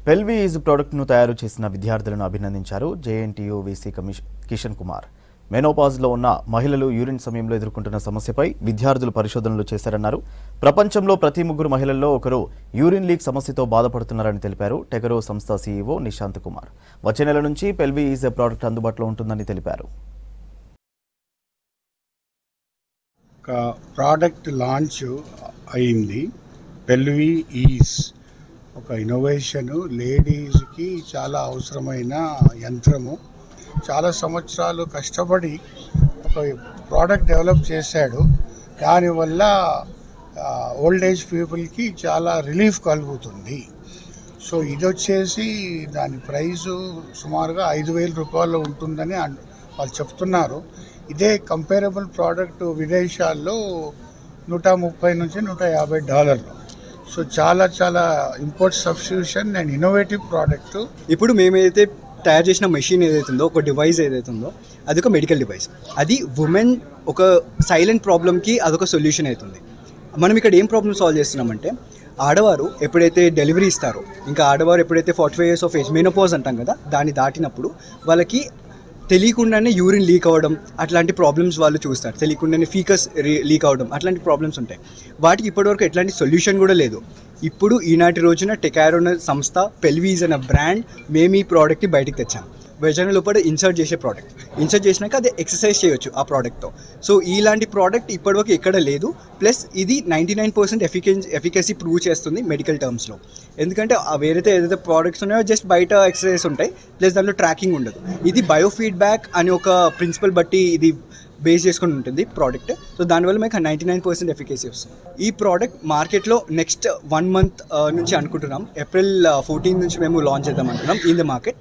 పెల్వీజ్ ప్రోడక్ట్ను తయారు చేసిన విద్యార్థులను అభినందించారు జేఎన్టీయూ వీసీ కిషన్ కుమార్. మెనోపాజ్లో ఉన్న మహిళలు యూరిన్ సమయంలో ఎదుర్కొంటున్న సమస్యపై విద్యార్థులు పరిశోధనలు చేశారన్నారు. ప్రపంచంలో ప్రతి 3 మహిళల్లో ఒకరు యూరిన్ లీక్ సమస్యతో బాధపడుతున్నారని తెలిపారు. టెగరో సంస్థ సీఈఓ నిశాంత్ కుమార్. వచ్చే నెల నుంచి పెల్వీజ్ ప్రోడక్ట్ అందుబాటులో ఉంటుందని తెలిపారు. ప్రోడక్ట్ లాంచ్ అయింది. పెల్వీ ఈజ్ ఒక ఇన్నోవేషను, లేడీస్కి చాలా అవసరమైన యంత్రము. చాలా సంవత్సరాలు కష్టపడి ఒక ప్రోడక్ట్ డెవలప్ చేశాడు. దానివల్ల ఓల్డ్ ఏజ్ పీపుల్కి చాలా రిలీఫ్ కలుగుతుంది. సో ఇది వచ్చేసి దాని ప్రైజు సుమారుగా 5,000 రూపాయలు ఉంటుందని వాళ్ళు చెప్తున్నారు. ఇదే కంపేరబుల్ ప్రోడక్ట్ విదేశాల్లో $130 నుంచి $150. సో చాలా import substitution and innovative product. ఇప్పుడు మేమైతే తయారు చేసిన మెషిన్ ఏదైతుందో, ఒక డివైస్ ఏదైతుందో, అది ఒక మెడికల్ డివైస్. అది ఉమెన్ ఒక సైలెంట్ ప్రాబ్లమ్కి అదొక సొల్యూషన్ అవుతుంది. మనం ఇక్కడ ఏం ప్రాబ్లమ్ సాల్వ్ చేస్తున్నామంటే, ఆడవారు ఎప్పుడైతే డెలివరీ ఇస్తారో, ఇంకా ఆడవారు ఎప్పుడైతే 45 years of age మెనోపాజ్ అంటాం కదా, దాన్ని దాటినప్పుడు వాళ్ళకి తెలియకుండానే యూరిన్ లీక్ అవ్వడం, అట్లాంటి ప్రాబ్లమ్స్ వాళ్ళు చూస్తారు. తెలియకుండానే ఫీకస్ లీక్ అవ్వడం, అట్లాంటి ప్రాబ్లమ్స్ ఉంటాయి. వాటికి ఇప్పటివరకు ఎట్లాంటి సొల్యూషన్ కూడా లేదు. ఇప్పుడు ఈనాటి రోజున టెకారో సంస్థ, పెల్వీజ్ అనే బ్రాండ్, మేము ఈ ప్రోడక్ట్ని బయటికి తెచ్చాం. వెజన లోపల ఇన్సర్ట్ చేసే ప్రోడక్ట్. ఇన్సర్ట్ చేసినాక అది ఎక్సర్సైజ్ చేయొచ్చు ఆ ప్రోడక్ట్తో. సో ఇలాంటి ప్రోడక్ట్ ఇప్పటివరకు ఎక్కడ లేదు. ప్లస్ ఇది 99% ఎఫికసీ ప్రూవ్ చేస్తుంది మెడికల్ టర్మ్స్లో. ఎందుకంటే ఏదైతే ప్రోడక్ట్స్ ఉన్నాయో జస్ట్ బయట ఎక్సర్సైజ్ ఉంటాయి, ప్లస్ దాంట్లో ట్రాకింగ్ ఉండదు. ఇది బయోఫీడ్బ్యాక్ అనే ఒక ప్రిన్సిపల్ బట్టి ఇది బేస్ చేసుకుని ఉంటుంది ప్రోడక్ట్. సో దానివల్ల మీకు 99% ఎఫికసీ వస్తుంది. ఈ ప్రోడక్ట్ మార్కెట్లో నెక్స్ట్ 1 month నుంచి అనుకుంటున్నాం. April 14 నుంచి మేము లాంచ్ చేద్దాం అనుకున్నాం ఇన్ ద మార్కెట్.